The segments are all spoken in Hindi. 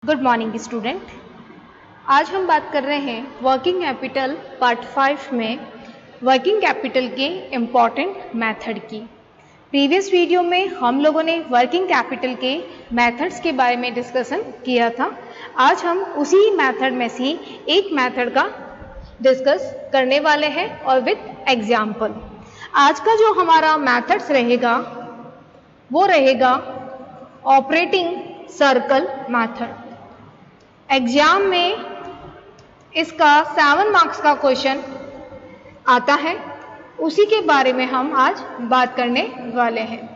Good morning student. आज हम बात कर रहे हैं वर्किंग कैपिटल पार्ट 5 में वर्किंग कैपिटल के इम्पॉर्टेंट मेथड की। प्रीवियस वीडियो में हम लोगों ने वर्किंग कैपिटल के मेथड्स के बारे में डिस्कशन किया था। आज हम उसी मेथड में से एक मेथड का डिस्कस करने वाले हैं और विद एग्जाम्पल। आज का जो हमारा मेथड्स रहेगा वो रहेगा ऑपरेटिंग सर्कल मेथड। एग्जाम में इसका 7 मार्क्स का क्वेश्चन आता है, उसी के बारे में हम आज बात करने वाले हैं।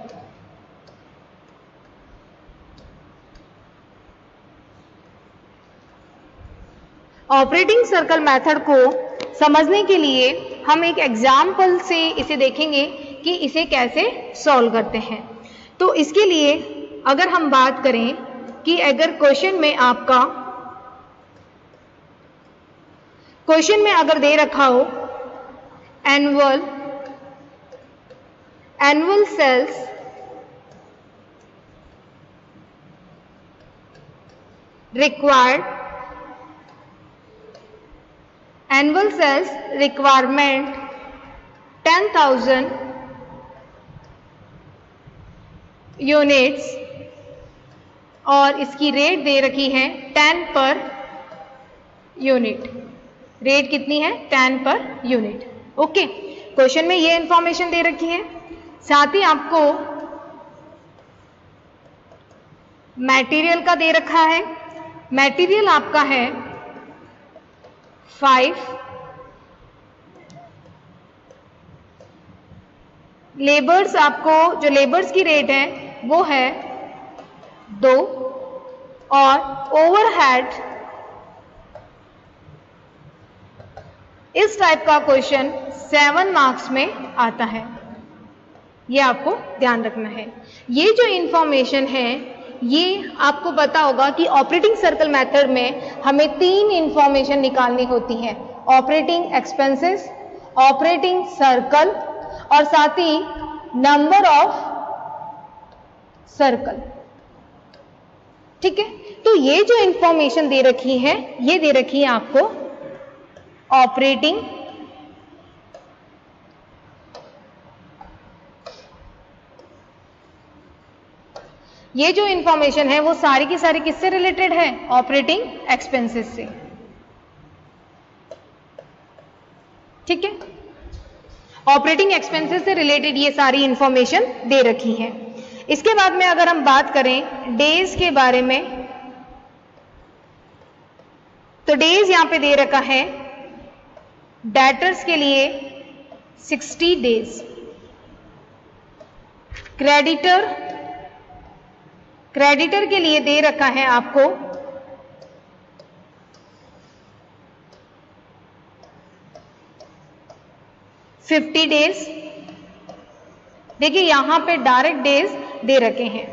ऑपरेटिंग सर्कल मेथड को समझने के लिए हम एक एग्जाम्पल से इसे देखेंगे कि इसे कैसे सॉल्व करते हैं। तो इसके लिए अगर हम बात करें कि अगर क्वेश्चन में दे रखा हो एनुअल सेल्स रिक्वायरमेंट 10,000 यूनिट्स और इसकी रेट दे रखी है 10 पर यूनिट। रेट कितनी है? 10 पर यूनिट। ओके, क्वेश्चन में ये इंफॉर्मेशन दे रखी है। साथ ही आपको मटेरियल का दे रखा है। मटेरियल आपका है 5, लेबर्स आपको जो लेबर्स की रेट है वो है 2 और ओवरहेड इस टाइप का क्वेश्चन 7 मार्क्स में आता है। ये आपको ध्यान रखना है। ये जो इंफॉर्मेशन है ये आपको पता होगा कि ऑपरेटिंग सर्कल मेथड में हमें 3 इंफॉर्मेशन निकालनी होती है, ऑपरेटिंग एक्सपेंसेस, ऑपरेटिंग सर्कल और साथ ही नंबर ऑफ सर्कल। ठीक है, तो ये जो इंफॉर्मेशन दे रखी है ये दे रखी है आपको ऑपरेटिंग ये जो इंफॉर्मेशन है वो सारी की सारी किससे रिलेटेड है? ऑपरेटिंग एक्सपेंसेस से। ठीक है, ऑपरेटिंग एक्सपेंसेस से रिलेटेड ये सारी इंफॉर्मेशन दे रखी है। इसके बाद में अगर हम बात करें डेज के बारे में, तो डेज यहां पे दे रखा है डेटर्स के लिए 60 डेज, क्रेडिटर के लिए दे रखा है आपको 50 डेज। देखिए यहां पे डायरेक्ट डेज दे रखे हैं।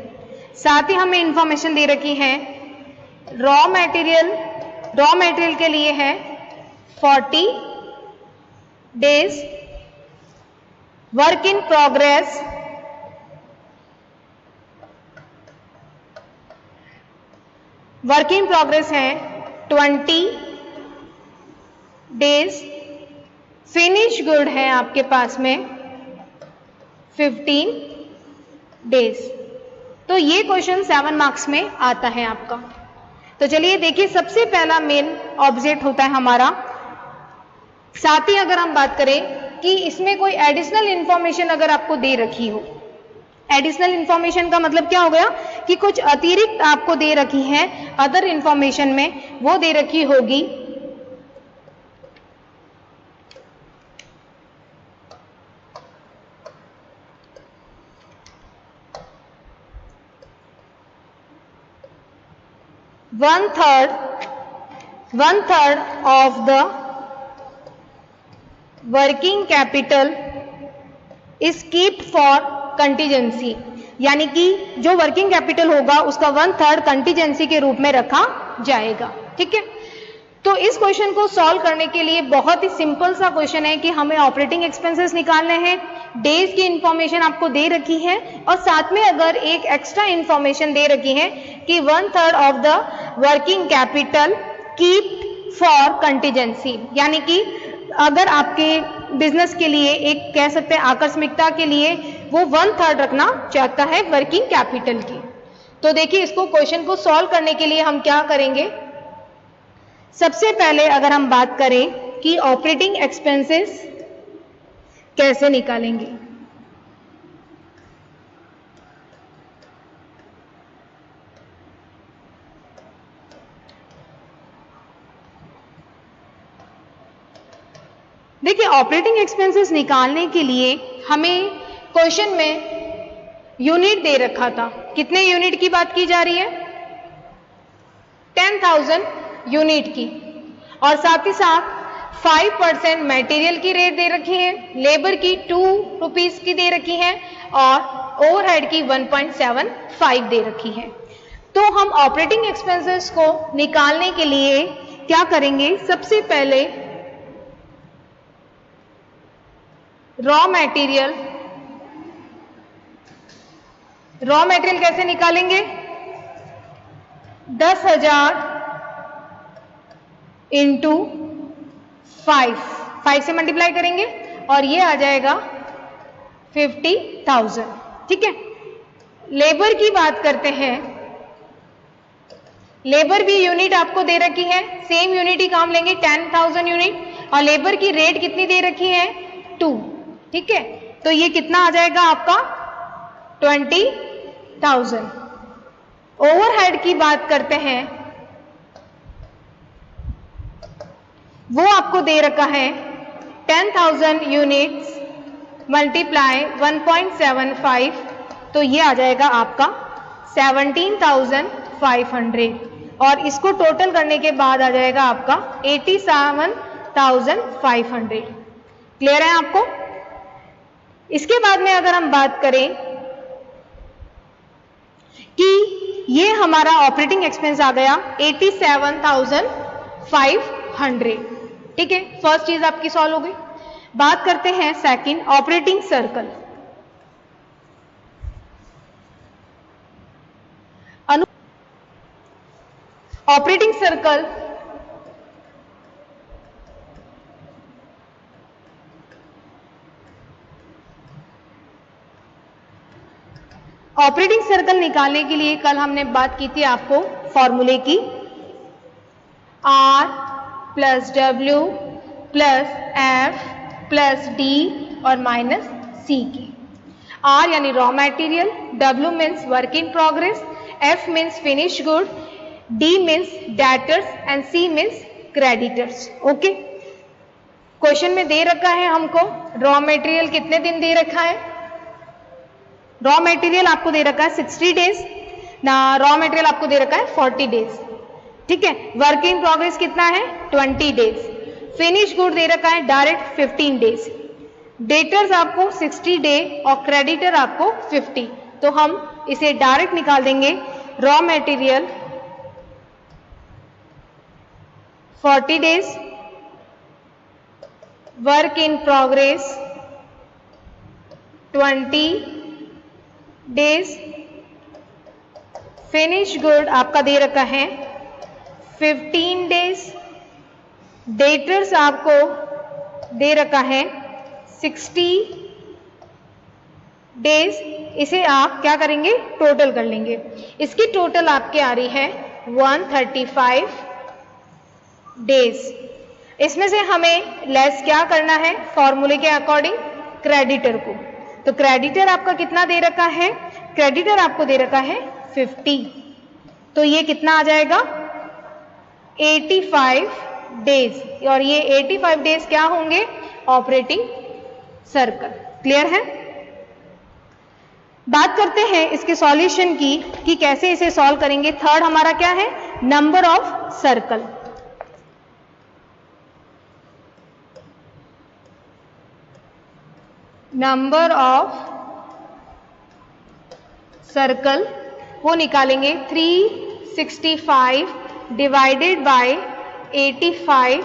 साथ ही हमें इंफॉर्मेशन दे रखी है रॉ मटेरियल के लिए है 40 डेज, वर्क इन प्रोग्रेस है 20 डेज, फिनिश गुड है आपके पास में 15 डेज। तो ये क्वेश्चन 7 मार्क्स में आता है आपका। तो चलिए देखिए, सबसे पहला मेन ऑब्जेक्ट होता है हमारा। साथ ही अगर हम बात करें कि इसमें कोई एडिशनल इंफॉर्मेशन अगर आपको दे रखी हो, एडिशनल इंफॉर्मेशन का मतलब क्या हो गया कि कुछ अतिरिक्त आपको दे रखी है अदर इंफॉर्मेशन में, वो दे रखी होगी one third of the working capital is keeped for contingency, यानी कि जो वर्किंग कैपिटल होगा उसका 1/3 कंटीजेंसी के रूप में रखा जाएगा। ठीक है, तो इस क्वेश्चन को सॉल्व करने के लिए बहुत ही सिंपल सा क्वेश्चन है कि हमें ऑपरेटिंग एक्सपेंसेस निकालने हैं, डेज की इंफॉर्मेशन आपको दे रखी है और साथ में अगर एक एक्स्ट्रा इंफॉर्मेशन दे रखी है कि 1/3 of the working capital keeped for contingency, यानी कि अगर आपके बिजनेस के लिए एक कह सकते हैं आकस्मिकता के लिए वो 1/3 रखना चाहता है वर्किंग कैपिटल की। तो देखिए इसको क्वेश्चन को सॉल्व करने के लिए हम क्या करेंगे, सबसे पहले अगर हम बात करें कि ऑपरेटिंग एक्सपेंसेस कैसे निकालेंगे। देखिए ऑपरेटिंग एक्सपेंसेस निकालने के लिए हमें क्वेश्चन में यूनिट दे रखा था। कितने यूनिट की बात की जा रही है? 10,000 यूनिट की, और साथ ही साथ 5% मटेरियल की रेट दे रखी है, लेबर की 2 रुपीस की दे रखी है और ओवरहेड की 1.75 दे रखी है। तो हम ऑपरेटिंग एक्सपेंसेस को निकालने के लिए क्या करेंगे, सबसे पहले रॉ मटेरियल कैसे निकालेंगे, 10,000 इंटू 5 से मल्टीप्लाई करेंगे और ये आ जाएगा 50,000। ठीक है, लेबर की बात करते हैं, लेबर भी यूनिट आपको दे रखी है, सेम यूनिट ही काम लेंगे 10,000 यूनिट, और लेबर की रेट कितनी दे रखी है 2। ठीक है, तो ये कितना आ जाएगा आपका 20,000। ओवरहेड की बात करते हैं, वो आपको दे रखा है 10,000 यूनिट्स मल्टीप्लाई 1.75, तो ये आ जाएगा आपका 17,500 और इसको टोटल करने के बाद आ जाएगा आपका 87,500। क्लियर है आपको? इसके बाद में अगर हम बात करें कि ये हमारा ऑपरेटिंग एक्सपेंस आ गया 87,500। ठीक है, फर्स्ट चीज आपकी सॉल्व हो गई। बात करते हैं second, operating circle. Operating circle निकालने के लिए कल हमने बात की थी आपको फॉर्मूले की, R plus W plus F plus D और माइनस C की। R यानी raw material, W means work in progress, F means finish good, D means debtors and C means creditors. Okay, question में दे रखा है हमको रॉ मटेरियल कितने दिन दे रखा है, रॉ मटेरियल आपको दे रखा है 60 डेज ना, रॉ मटेरियल आपको दे रखा है 40 डेज। ठीक है, वर्क इन प्रोग्रेस कितना है 20 डेज, फिनिश गुड दे रखा है डायरेक्ट 15 डेज, डेटर्स आपको 60 डे और क्रेडिटर आपको 50। तो हम इसे डायरेक्ट निकाल देंगे, raw material 40 days, work in progress 20 days, finish good आपका दे रखा है 15 डेज, डेटर्स आपको दे रखा है 60 डेज। इसे आप क्या करेंगे, टोटल कर लेंगे। इसकी टोटल आपके आ रही है 135 डेज। इसमें से हमें लेस क्या करना है, फॉर्मूले के अकॉर्डिंग क्रेडिटर को। तो क्रेडिटर आपका कितना दे रखा है, क्रेडिटर आपको दे रखा है 50, तो ये कितना आ जाएगा 85 डेज, और ये 85 डेज क्या होंगे, ऑपरेटिंग सर्कल। क्लियर है? बात करते हैं इसके सॉल्यूशन की कि कैसे इसे सॉल्व करेंगे। थर्ड हमारा क्या है, number of circle. Number of circle वो निकालेंगे 365 डिवाइडेड बाय 85,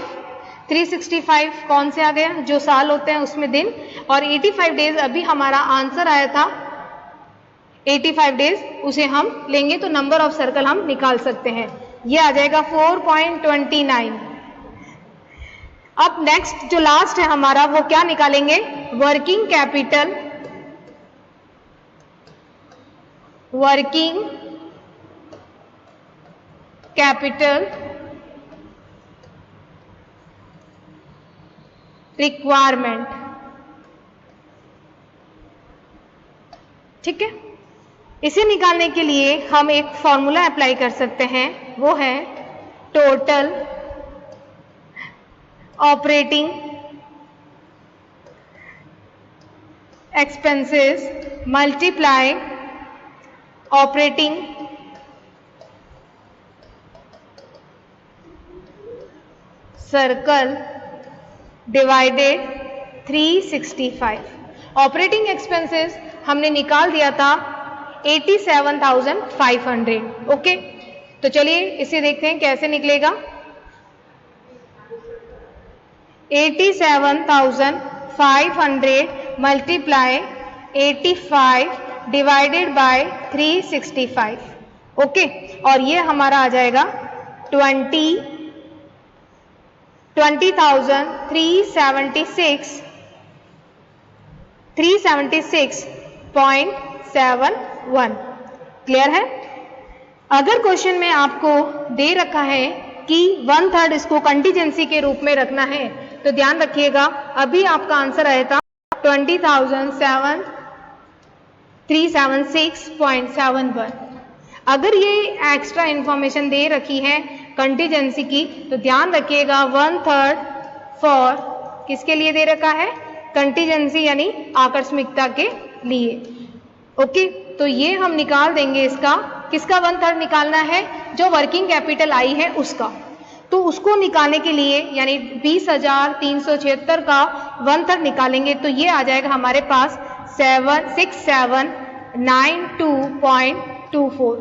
365 कौन से आ गया, जो साल होते हैं उसमें दिन, और 85 डेज अभी हमारा आंसर आया था 85 डेज, उसे हम लेंगे तो नंबर ऑफ सर्कल हम निकाल सकते हैं। ये आ जाएगा 4.29। अब नेक्स्ट जो लास्ट है हमारा वो क्या निकालेंगे, working capital, working capital requirement. ठीक है, इसे निकालने के लिए हम एक फॉर्मूला अप्लाई कर सकते हैं, वो है total operating expenses multiply operating circle divided 365। Operating expenses हमने निकाल दिया था 87,500। ओके, तो चलिए इसे देखते हैं कैसे निकलेगा। 87,500 मल्टीप्लाई 85 डिवाइडेड बाय 365। ओके, और ये हमारा आ जाएगा 376.71। क्लियर है। अगर क्वेश्चन में आपको दे रखा है कि 1/3 इसको कंटीजेंसी के रूप में रखना है, तो ध्यान रखिएगा अभी आपका आंसर आया था 20,376.71। अगर ये एक्स्ट्रा इंफॉर्मेशन दे रखी है कंटीजेंसी की, तो ध्यान रखिएगा 1/3 फॉर किसके लिए दे रखा है, कंटीजेंसी यानी आकस्मिकता के लिए। ओके, तो ये हम निकाल देंगे इसका, किसका 1/3 निकालना है, जो वर्किंग कैपिटल आई है उसका। तो उसको निकालने के लिए यानी 20,376 का 1/3 निकालेंगे तो ये आ जाएगा हमारे पास 6792.24।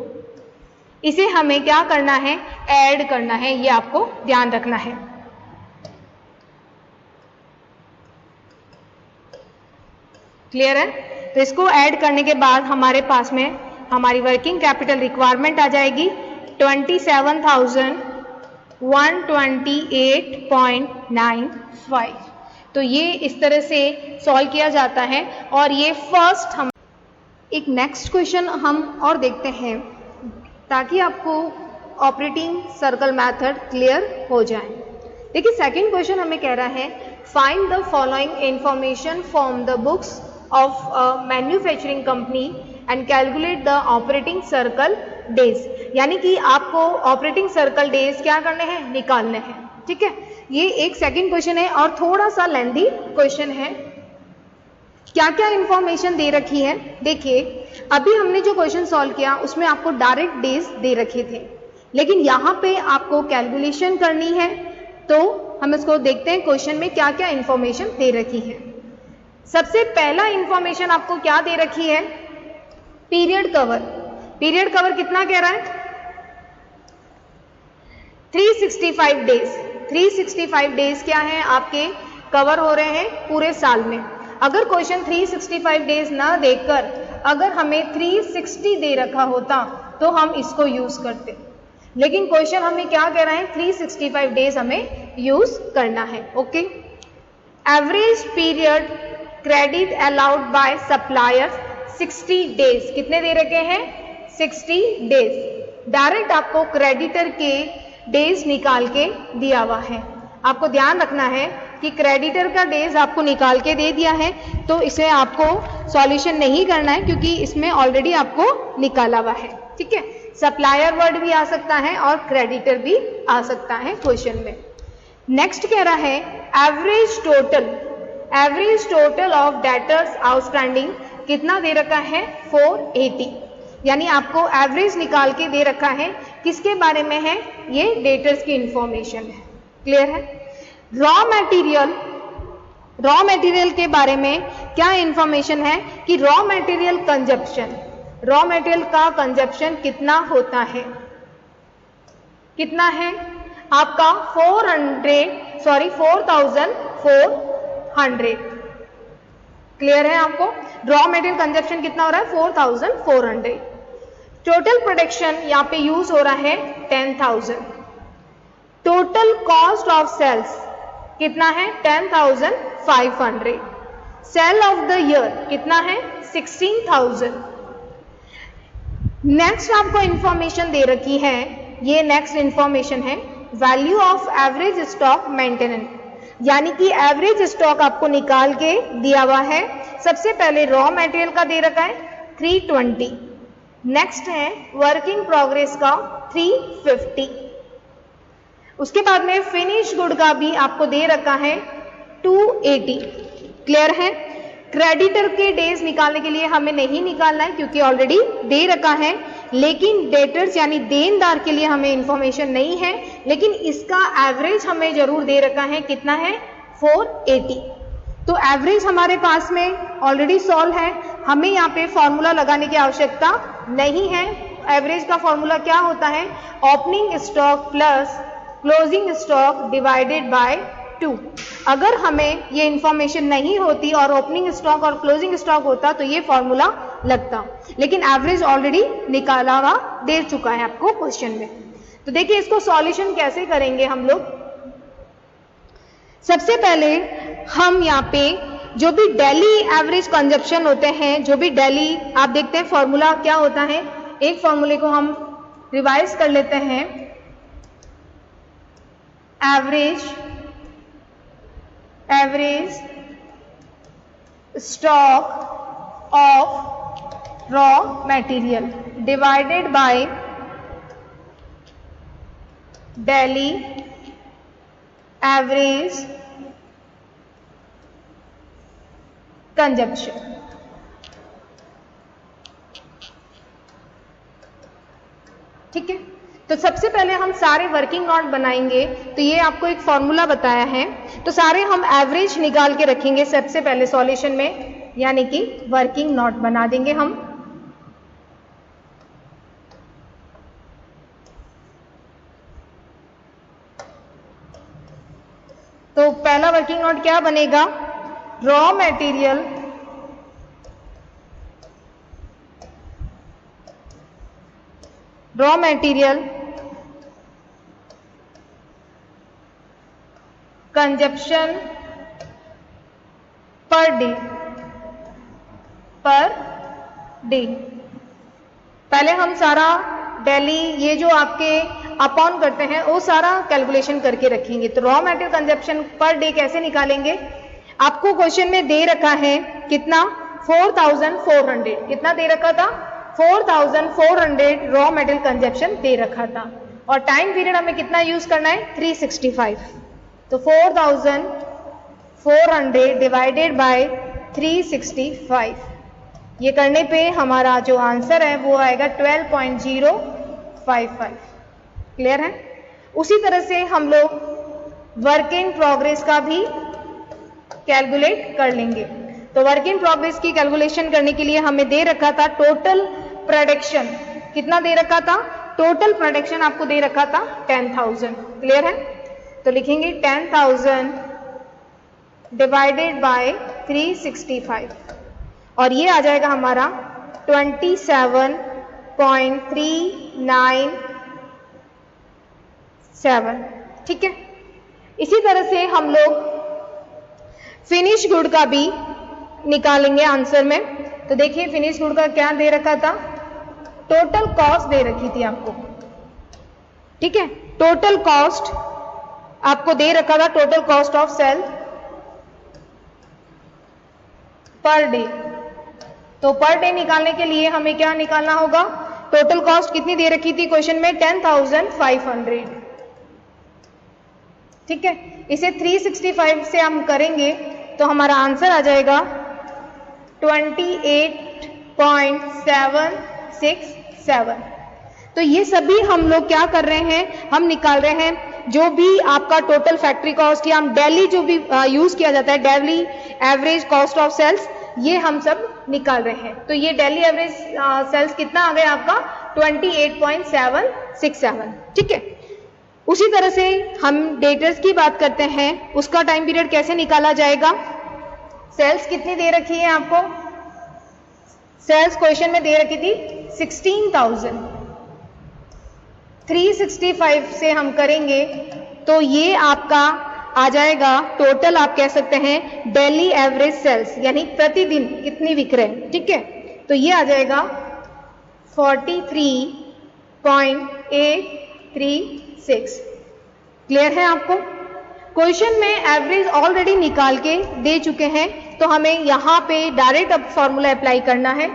इसे हमें क्या करना है, ऐड करना है, ये आपको ध्यान रखना है। क्लियर है। तो इसको ऐड करने के बाद हमारे पास में हमारी वर्किंग कैपिटल रिक्वायरमेंट आ जाएगी 27,128.95। तो ये इस तरह से सॉल्व किया जाता है। और ये फर्स्ट हम एक नेक्स्ट क्वेश्चन हम और देखते हैं ताकि आपको ऑपरेटिंग सर्कल मेथड क्लियर हो जाए। देखिए सेकंड क्वेश्चन हमें कह रहा है find the following information from the books of manufacturing company and calculate the operating circle days. यानी कि आपको ऑपरेटिंग सर्कल डेज क्या करने हैं, निकालने हैं। ठीक है, ये एक सेकंड क्वेश्चन है और थोड़ा सा लेंथी क्वेश्चन है। क्या क्या इंफॉर्मेशन दे रखी है, देखिए अभी हमने जो क्वेश्चन सॉल्व किया उसमें आपको डायरेक्ट डेज दे रखे थे, लेकिन यहाँ पे आपको कैलकुलेशन करनी है। तो हम इसको देखते हैं क्वेश्चन में क्या क्या इंफॉर्मेशन दे रखी है। सबसे पहला इंफॉर्मेशन आपको क्या दे रखी है, पीरियड कवर। पीरियड कवर कितना कह रहा है, 365 डेज। 365 डेज क्या है आपके कवर हो रहे हैं पूरे साल में। अगर क्वेश्चन 365 डेज ना देकर अगर हमें 360 दे रखा होता तो हम इसको यूज करते, लेकिन क्वेश्चन हमें क्या कह रहा है, 365 डेज हमें यूज करना है। Okay, average period credit allowed by suppliers 60 days. कितने दे रखे हैं, 60 डेज। डायरेक्ट आपको क्रेडिटर के डेज निकाल के दिया हुआ है। आपको ध्यान रखना है कि क्रेडिटर का डेज आपको निकाल के दे दिया है, तो इसे आपको सॉल्यूशन नहीं करना है क्योंकि इसमें ऑलरेडी आपको निकाला हुआ है। ठीक है, सप्लायर वर्ड भी आ सकता है और क्रेडिटर भी आ सकता है क्वेश्चन में। नेक्स्ट कह रहा है average total of debtors outstanding कितना दे रखा है, 480। यानी आपको एवरेज निकाल के दे रखा है, किसके बारे में है, ये डेटर्स की इंफॉर्मेशन है। क्लियर है। रॉ मटेरियल के बारे में क्या इंफॉर्मेशन है कि रॉ मटेरियल का कंजप्शन कितना होता है, कितना है आपका 4,400। क्लियर है आपको? रॉ मटेरियल कंजप्शन कितना हो रहा है? 4,400। टोटल प्रोडक्शन यहाँ पे यूज हो रहा है 10,000। टोटल कॉस्ट ऑफ सेल्स कितना है? 10,500। सेल ऑफ द ईयर कितना है? 16,000। नेक्स्ट आपको इंफॉर्मेशन दे रखी है, ये नेक्स्ट इंफॉर्मेशन है value of average stock maintenance, यानी कि एवरेज स्टॉक आपको निकाल के दिया हुआ है। सबसे पहले रॉ मटेरियल का दे रखा है 320, नेक्स्ट है वर्किंग प्रोग्रेस का 350, उसके बाद में फिनिश गुड का भी आपको दे रखा है 280। क्लियर है? क्रेडिटर के डेज निकालने के लिए हमें नहीं निकालना है क्योंकि ऑलरेडी दे रखा है, लेकिन डेटर्स यानी देनदार के लिए हमें इंफॉर्मेशन नहीं है, लेकिन इसका एवरेज हमें जरूर दे रखा है। कितना है? 480। तो एवरेज हमारे पास में ऑलरेडी सॉल्व है, हमें यहाँ पे फॉर्मूला लगाने की आवश्यकता नहीं है। एवरेज का फॉर्मूला क्या होता है? Opening stock plus closing stock divided by 2। अगर हमें ये इंफॉर्मेशन नहीं होती और ओपनिंग स्टॉक और क्लोजिंग स्टॉक होता तो ये फॉर्मूला लगता, लेकिन एवरेज ऑलरेडी निकाला हुआ दे चुका है आपको क्वेश्चन में। तो देखिए इसको सॉल्यूशन कैसे करेंगे हम लोग। सबसे पहले हम यहाँ पे जो भी डेली एवरेज कंजप्शन होते हैं, जो भी डेली आप देखते हैं फॉर्मूला क्या होता है, एक फॉर्मूले को हम रिवाइज कर लेते हैं। Average stock of raw material divided by daily average consumption. ठीक है, तो सबसे पहले हम सारे वर्किंग नोट बनाएंगे। तो ये आपको एक फॉर्मूला बताया है, तो सारे हम एवरेज निकाल के रखेंगे सबसे पहले सॉल्यूशन में, यानी कि वर्किंग नोट बना देंगे हम। तो पहला वर्किंग नोट क्या बनेगा? Raw material consumption per day. पहले हम सारा डेली ये जो आपके अपॉन करते हैं वो सारा कैलकुलेशन करके रखेंगे। तो raw material consumption per day कैसे निकालेंगे? आपको क्वेश्चन में दे रखा है कितना? 4,400। कितना दे रखा था? 4,400 रॉ मटेरियल कंजप्शन दे रखा था, और टाइम पीरियड हमें कितना यूज करना है? 365। तो 4,400 डिवाइडेड बाय 365, ये करने पे हमारा जो आंसर है वो आएगा 12.055। क्लियर है? उसी तरह से हम लोग वर्क इन प्रोग्रेस का भी कैलकुलेट कर लेंगे। तो वर्क इन प्रोग्रेस की कैलकुलेशन करने के लिए हमें दे रखा था टोटल प्रोडक्शन। कितना दे रखा था? टोटल प्रोडक्शन आपको दे रखा था 10,000। क्लियर है? तो लिखेंगे 10,000 डिवाइडेड बाय 365, और ये आ जाएगा हमारा 27.397। ठीक है, इसी तरह से हम लोग फिनिश गुड का भी निकालेंगे आंसर में। तो देखिए फिनिश गुड का क्या दे रखा था? टोटल कॉस्ट दे रखी थी आपको। ठीक है, टोटल कॉस्ट आपको दे रखा था, total cost of sale per day. तो पर डे निकालने के लिए हमें क्या निकालना होगा? टोटल कॉस्ट कितनी दे रखी थी क्वेश्चन में? 10,500। ठीक है, इसे 365 से हम करेंगे तो हमारा आंसर आ जाएगा 28.767। तो ये सभी हम लोग क्या कर रहे हैं? हम निकाल रहे हैं जो भी आपका टोटल फैक्ट्री कॉस्ट या हम डेली जो भी यूज किया जाता है, daily average cost of sales, ये हम सब निकाल रहे हैं। तो ये डेली एवरेज सेल्स कितना आ गया आपका? 28.767। ठीक है, उसी तरह से हम डेटर्स की बात करते हैं, उसका टाइम पीरियड कैसे निकाला जाएगा। सेल्स कितनी दे रखी है आपको, सेल्स क्वेश्चन में दे रखी थी 16,000, 365 से हम करेंगे तो ये आपका आ जाएगा टोटल, आप कह सकते हैं डेली एवरेज सेल्स, यानी प्रतिदिन कितनी बिक रहे हैं, ठीक है। तो ये आ जाएगा 43.836। क्लियर है आपको। क्वेश्चन में एवरेज ऑलरेडी निकाल के दे चुके हैं, तो हमें यहां पे डायरेक्ट अब फॉर्मूला अप्लाई करना है।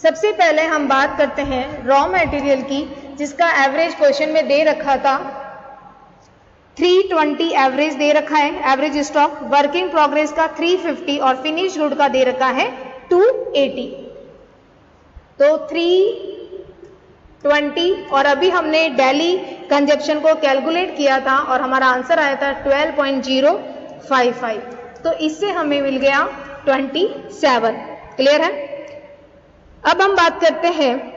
सबसे पहले हम बात करते हैं रॉ मटेरियल की, जिसका एवरेज क्वेश्चन में दे रखा था 320 एवरेज दे रखा है, average stock. Work in progress का 350 और फिनिश गुड का दे रखा है 280। तो 320 और अभी हमने डेली कंजप्शन को कैलकुलेट किया था और हमारा आंसर आया था 12.055। तो इससे हमें मिल गया 27। क्लियर है। अब हम बात करते हैं,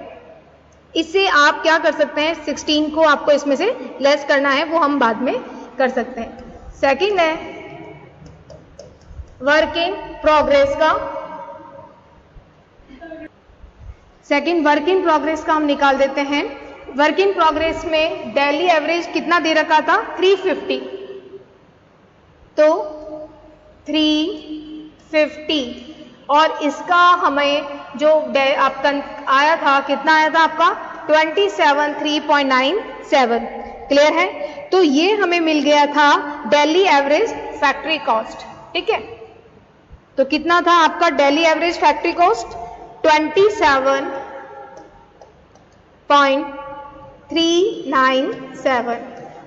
इससे आप क्या कर सकते हैं, 16 को आपको इसमें से लेस करना है, वो हम बाद में कर सकते हैं। सेकंड है वर्क इन प्रोग्रेस का, सेकंड वर्क इन प्रोग्रेस का हम निकाल देते हैं। वर्क इन प्रोग्रेस में डेली एवरेज कितना दे रखा था 350, तो 350 और इसका हमें जो आपका आया था, कितना आया था आपका 27,397। क्लियर है। तो ये हमें मिल गया था डेली एवरेज फैक्ट्री कॉस्ट, ठीक है। तो कितना था आपका डेली एवरेज फैक्ट्री कॉस्ट 27.397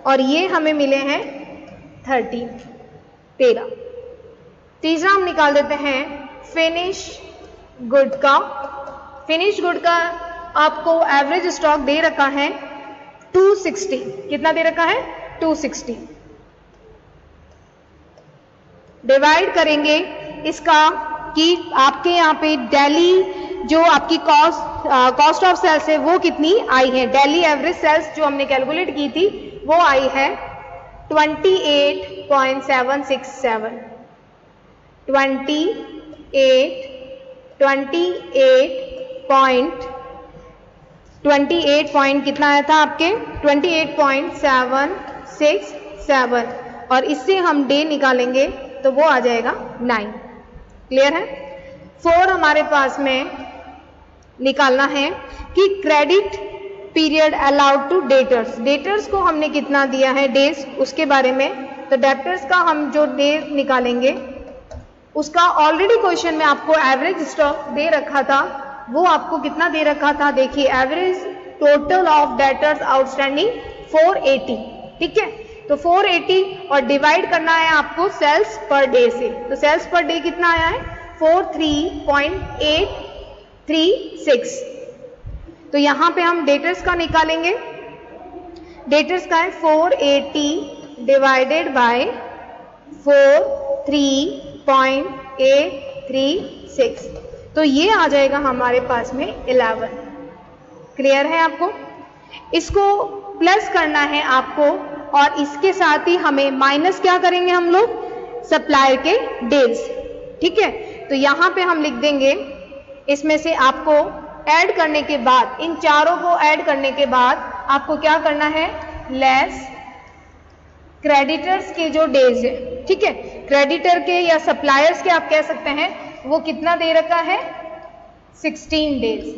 और ये हमें मिले हैं 13। तीसरा हम निकाल देते हैं फिनिश गुड का। फिनिश गुड का आपको एवरेज स्टॉक दे रखा है 260। कितना दे रखा है 260। डिवाइड करेंगे इसका कि आपके यहाँ पे डेली जो आपकी कॉस्ट ऑफ सेल्स है वो कितनी आई है। डेली एवरेज सेल्स जो हमने कैलकुलेट की थी वो आई है 28.767। 28 पॉइंट कितना आया था आपके 28.767 और इससे हम डे निकालेंगे तो वो आ जाएगा 9। क्लियर है। 4 हमारे पास में निकालना है कि credit period allowed to debtors. Debtors को हमने कितना दिया है डेज, उसके बारे में। तो डेटर्स का हम जो डेज निकालेंगे उसका ऑलरेडी क्वेश्चन में आपको एवरेज स्टॉक दे रखा था, वो आपको कितना दे रखा था, देखिए average total of debtors outstanding 480। ठीक है। तो 480 और डिवाइड करना है आपको सेल्स पर डे से। तो सेल्स पर डे कितना आया है 43.836। तो यहां पे हम डेटर्स का निकालेंगे। डेटर्स का है 480 डिवाइडेड बाय 43.836। तो ये आ जाएगा हमारे पास में 11। क्लियर है आपको। इसको प्लस करना है आपको और इसके साथ ही हमें माइनस क्या करेंगे हम लोग, सप्लायर के डेज। ठीक है। तो यहां पे हम लिख देंगे, इसमें से आपको ऐड करने के बाद, इन चारों को ऐड करने के बाद आपको क्या करना है, लेस क्रेडिटर्स के जो डेज है। ठीक है। क्रेडिटर के या सप्लायर्स के आप कह सकते हैं, वो कितना दे रखा है 16 डेज।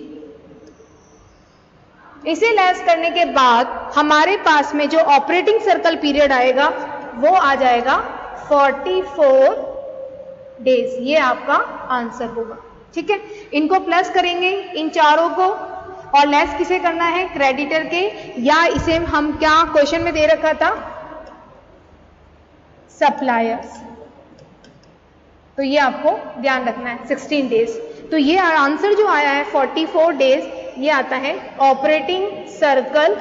इसे लेस करने के बाद हमारे पास में जो ऑपरेटिंग सर्कल पीरियड आएगा वो आ जाएगा 44 डेज। ये आपका आंसर होगा। ठीक है। इनको प्लस करेंगे इन चारों को और लेस किसे करना है, क्रेडिटर के, या इसे हम क्या क्वेश्चन में दे रखा था, सप्लायर्स। तो ये आपको ध्यान रखना है 16 डेज। तो ये आंसर जो आया है 44 डेज, ये आता है ऑपरेटिंग सर्कल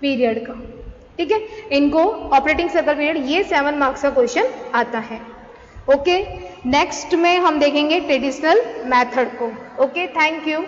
पीरियड का। ठीक है। इनको ऑपरेटिंग सर्कल पीरियड, ये 7 मार्क्स का क्वेश्चन आता है। ओके। नेक्स्ट में हम देखेंगे ट्रेडिशनल मेथड को। Okay, thank you.